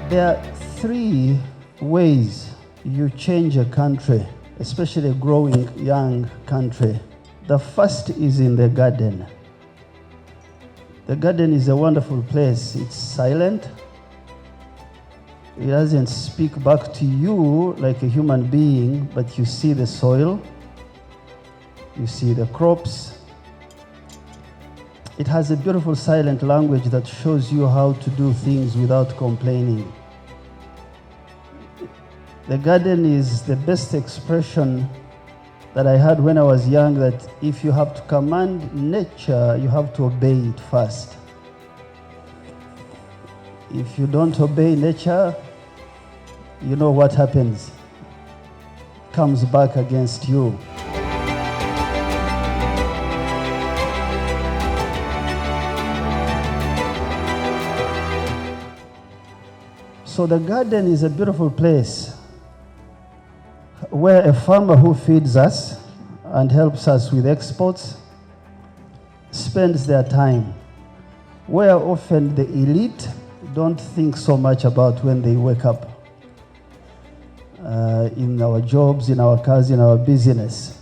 There are three ways you change a country, especially a growing young country. The first is in the garden. The garden is a wonderful place. It's silent. It doesn't speak back to you like a human being, but you see the soil, you see the crops. It has a beautiful silent language that shows you how to do things without complaining. The garden is the best expression that I had when I was young, that if you have to command nature, you have to obey it first. If you don't obey nature, you know what happens. It comes back against you. So the garden is a beautiful place where a farmer who feeds us and helps us with exports spends their time, where often the elite don't think so much about when they wake up, in our jobs, in our cars, in our business.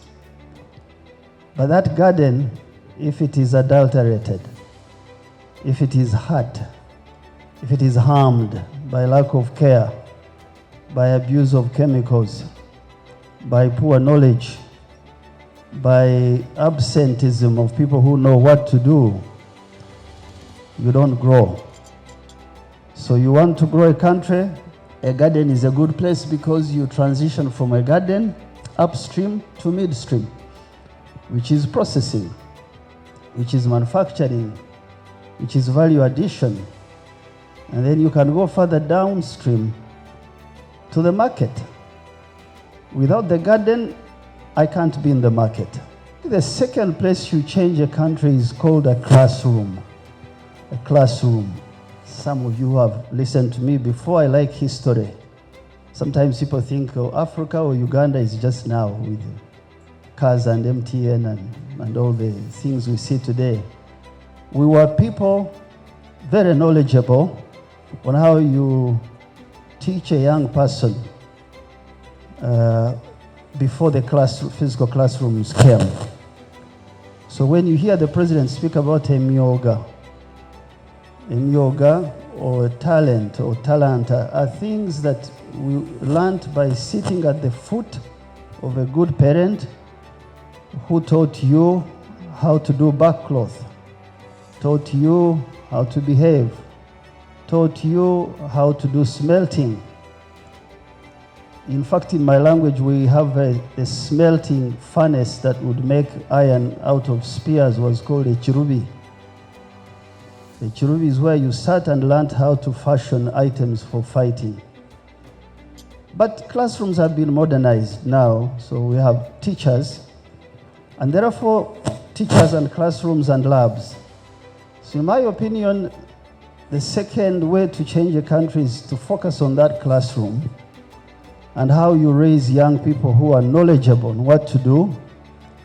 But that garden, if it is adulterated, if it is hurt, if it is harmed by lack of care, by abuse of chemicals, by poor knowledge, by absenteeism of people who know what to do, you don't grow. So you want to grow a country, a garden is a good place, because you transition from a garden upstream to midstream, which is processing, which is manufacturing, which is value addition. And then you can go further downstream to the market. Without the garden, I can't be in the market. The second place you change a country is called a classroom. A classroom. Some of you have listened to me before. I like history. Sometimes people think, oh, Africa or Uganda is just now with cars and MTN and all the things we see today. We were people very knowledgeable on how you teach a young person before the physical classrooms came. So when you hear the president speak about emyoga or talent or talanta are things that we learned by sitting at the foot of a good parent who taught you how to do backcloth, taught you how to behave, taught you how to do smelting. In fact, in my language, we have a smelting furnace that would make iron out of spears, was called a chirubi. The chirubi is where you sat and learned how to fashion items for fighting. But classrooms have been modernized now, so we have teachers, and therefore teachers and classrooms and labs. So in my opinion, the second way to change a country is to focus on that classroom and how you raise young people who are knowledgeable on what to do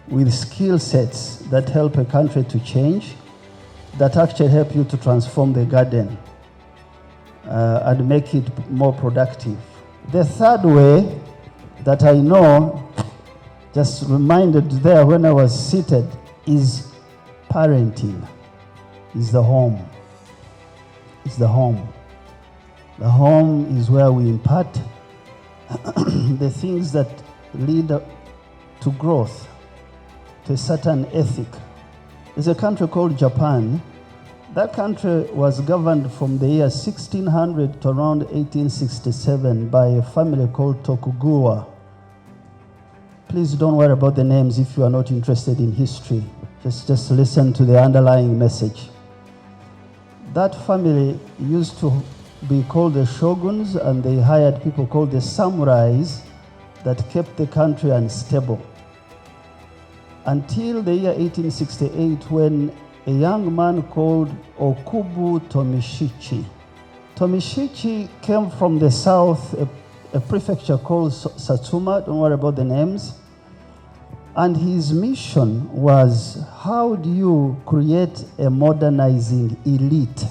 with skill sets that help a country to change, that actually help you to transform the garden and make it more productive. The third way that I know, just reminded there when I was seated, is parenting, is the home. It's the home. The home is where we impart the things that lead to growth, to a certain ethic. There's a country called Japan. That country was governed from the year 1600 to around 1867 by a family called Tokugawa. Please don't worry about the names if you are not interested in history. Just listen to the underlying message. That family used to be called the shoguns, and they hired people called the samurais that kept the country unstable. Until the year 1868, when a young man called Okubu Tomishichi. Tomishichi came from the south, a prefecture called Satsuma, don't worry about the names. And his mission was, how do you create a modernizing elite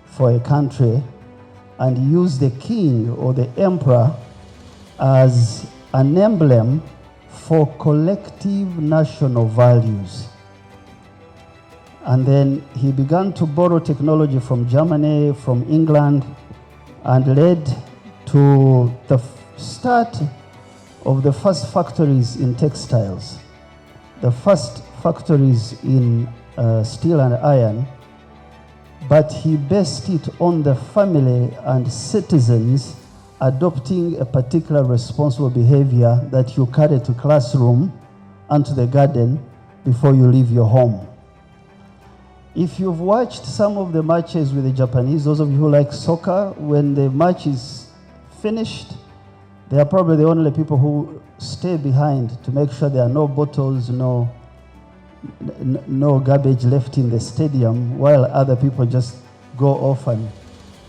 for a country and use the king or the emperor as an emblem for collective national values. And then he began to borrow technology from Germany, from England, and led to the start of the first factories in textiles, the first factories in steel and iron, but he based it on the family and citizens adopting a particular responsible behavior that you carry to classroom and to the garden before you leave your home. If you've watched some of the matches with the Japanese, those of you who like soccer, when the match is finished, they are probably the only people who stay behind to make sure there are no bottles, no garbage left in the stadium, while other people just go off and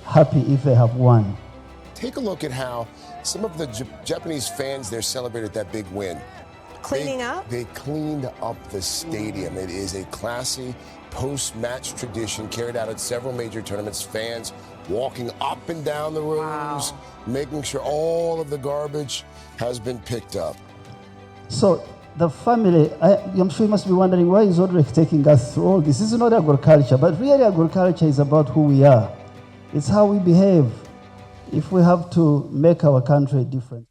happy if they have won. Take a look at how some of the Japanese fans there celebrated that big win. Cleaning up? They cleaned up the stadium. It is a classy post-match tradition carried out at several major tournaments. Fans walking up and down the rooms, making sure all of the garbage has been picked up. So the family, I'm sure you must be wondering, why is Odrek taking us through all this? This is not agriculture, but really agriculture is about who we are. It's how we behave if we have to make our country different.